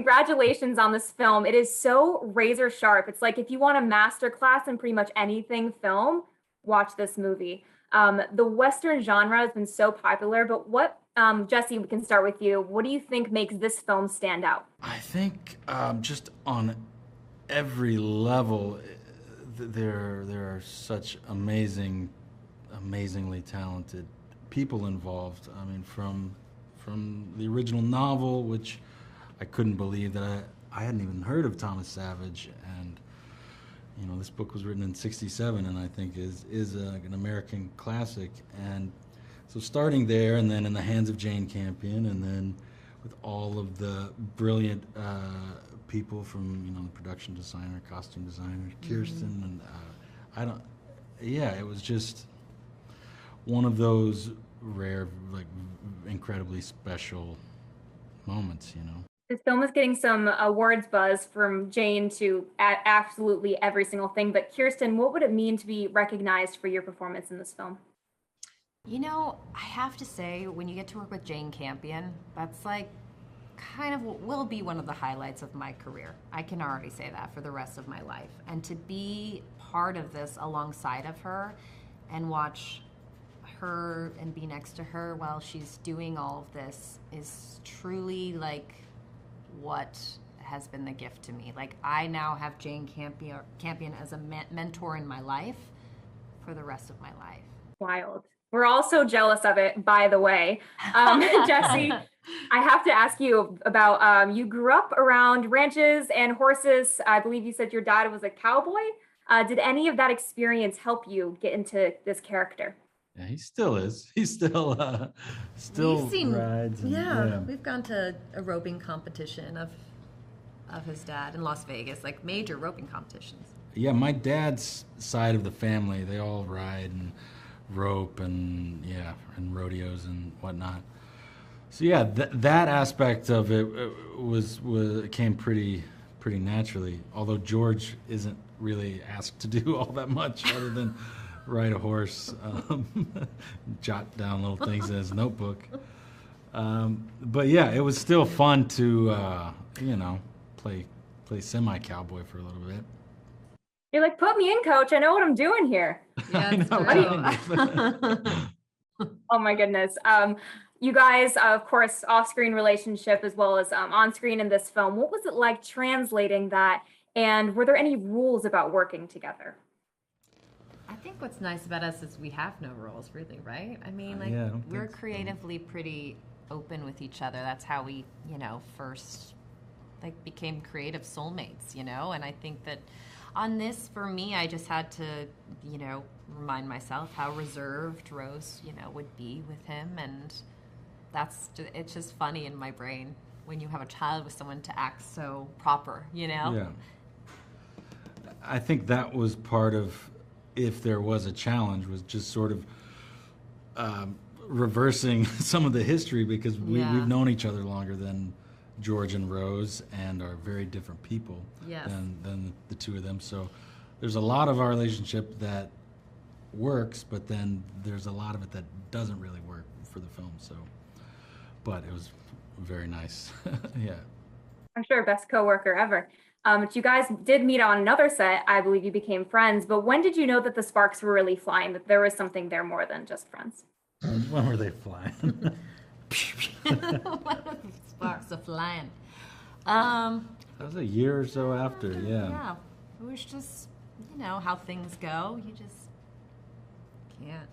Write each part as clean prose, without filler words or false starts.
congratulations on this film. It is so razor sharp. It's like if you want a master class in pretty much anything film, watch this movie. The Western genre has been so popular, but Jesse, we can start with you. What do you think makes this film stand out? I think just on every level, there are such amazingly talented people involved. I mean, from the original novel, which I couldn't believe that I hadn't even heard of Thomas Savage, and this book was written in '67, and I think is an American classic. And so starting there, and then in the hands of Jane Campion, and then with all of the brilliant people from the production designer, costume designer, Kirsten, and it was just one of those rare, like, incredibly special moments. This film is getting some awards buzz from Jane to absolutely every single thing. But Kirsten, what would it mean to be recognized for your performance in this film? I have to say, when you get to work with Jane Campion, that's like kind of will be one of the highlights of my career. I can already say that for the rest of my life. And to be part of this alongside of her and watch her and be next to her while she's doing all of this is truly like what has been the gift to me. Like, I now have Jane Campion as a mentor in my life for the rest of my life. Wild. We're all so jealous of it, by the way. Jesse, I have to ask you about, you grew up around ranches and horses. I believe you said your dad was a cowboy. Did any of that experience help you get into this character? Yeah, he still is. He still rides. We've gone to a roping competition of his dad in Las Vegas, like major roping competitions. Yeah, my dad's side of the family, they all ride and rope and rodeos and whatnot. So yeah, that aspect of it came pretty naturally. Although George isn't really asked to do all that much other than ride a horse, jot down little things in his notebook. But yeah, it was still fun to, play semi-cowboy for a little bit. You're like, put me in, coach. I know what I'm doing here. Yeah, Oh my goodness. You guys, of course, off-screen relationship as well as on-screen in this film. What was it like translating that? And were there any rules about working together? I think what's nice about us is we have no rules, really, right? I mean, we're creatively pretty open with each other. That's how we, first became creative soulmates, and I think that on this, for me, I just had to, remind myself how reserved Rose, would be with him, and it's just funny in my brain when you have a child with someone to act so proper, Yeah. I think that was part of, if there was a challenge, was just sort of reversing some of the history, because we've known each other longer than George and Rose, and are very different people than the two of them. So there's a lot of our relationship that works, but then there's a lot of it that doesn't really work for the film. So, but it was very nice. Yeah. I'm sure best coworker ever. But you guys did meet on another set. I believe you became friends. But when did you know that the sparks were really flying, that there was something there more than just friends? When were they flying? Sparks are flying. That was a year or so after, yeah. Yeah, it was just, how things go. You just can't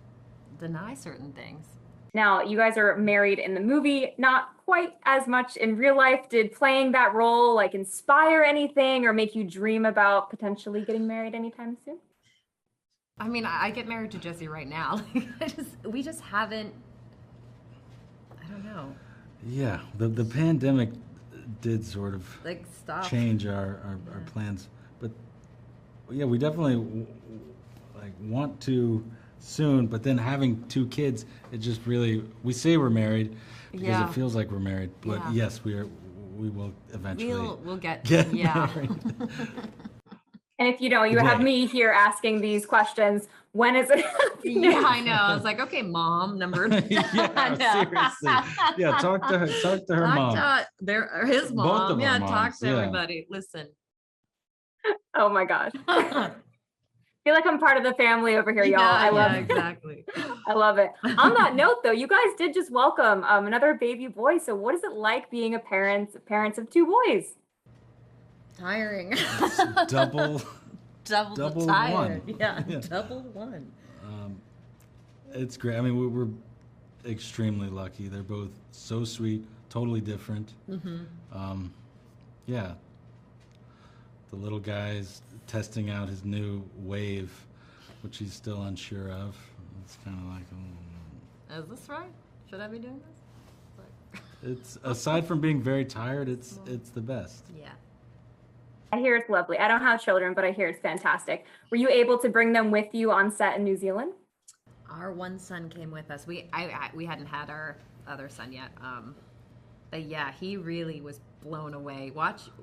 deny certain things. Now, you guys are married in the movie, not quite as much in real life. Did playing that role inspire anything or make you dream about potentially getting married anytime soon? I mean, I get married to Jesse right now. We just haven't, I don't know. Yeah, the pandemic did sort of stop. Change our plans. But yeah, we definitely want to soon, but then having two kids, it just really, we say we're married because it feels like we're married, but yes, we will eventually we'll get married. And if you don't, you have me here asking these questions. When is it happening? Yeah, I know. I was like, okay, mom, number. Yeah, seriously. Yeah, talk to her. Talk to her mom. His Both mom. of our Yeah, moms, talk to yeah. everybody. Listen. Oh my gosh. I feel like I'm part of the family over here, y'all. I love it. Exactly. I love it. On that note, though, you guys did just welcome another baby boy. So what is it like being parents of two boys? Tiring. It's double tired. one. Yeah, Yeah. double one. It's great. I mean, we're extremely lucky. They're both so sweet, totally different. Yeah. The little guy's testing out his new wave, which he's still unsure of. It's kind of like, Is this right? Should I be doing this? it's aside from being very tired, it's the best. Yeah. I hear it's lovely. I don't have children, but I hear it's fantastic. Were you able to bring them with you on set in New Zealand? Our one son came with us. We hadn't had our other son yet. But yeah, he really was blown away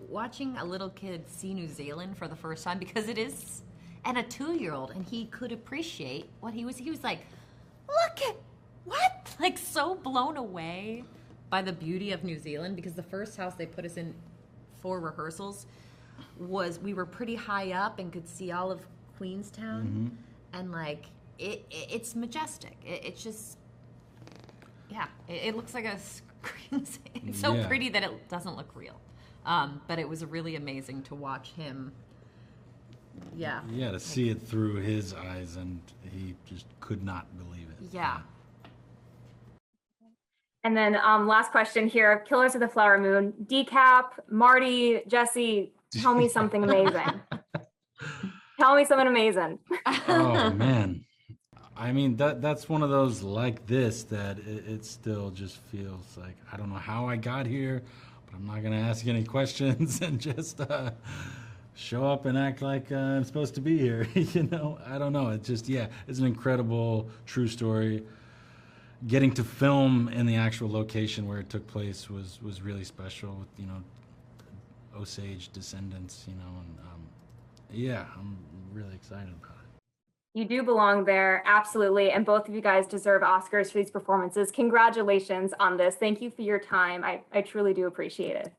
watching a little kid see New Zealand for the first time, because it is, and a 2-year-old, and he could appreciate what he was like, look at what, like so blown away by the beauty of New Zealand, because the first house they put us in for rehearsals we were pretty high up and could see all of Queenstown, and like it's majestic. It's just, yeah, it looks like a screen. It's so pretty that it doesn't look real. But it was really amazing to watch him. Yeah. Yeah, to see it through his eyes, and he just could not believe it. Yeah. And then last question here, Killers of the Flower Moon, Decap, Marty, Jesse, tell me something amazing. Tell me something amazing. Oh man. I mean, that's one of those like this that it still just feels like, I don't know how I got here, but I'm not going to ask any questions and just show up and act like I'm supposed to be here. You know, I don't know. It's just, yeah, it's an incredible true story. Getting to film in the actual location where it took place was really special with, you know, Osage descendants, you know, and yeah, I'm really excited about it. You do belong there, absolutely. And both of you guys deserve Oscars for these performances. Congratulations on this. Thank you for your time. I truly do appreciate it.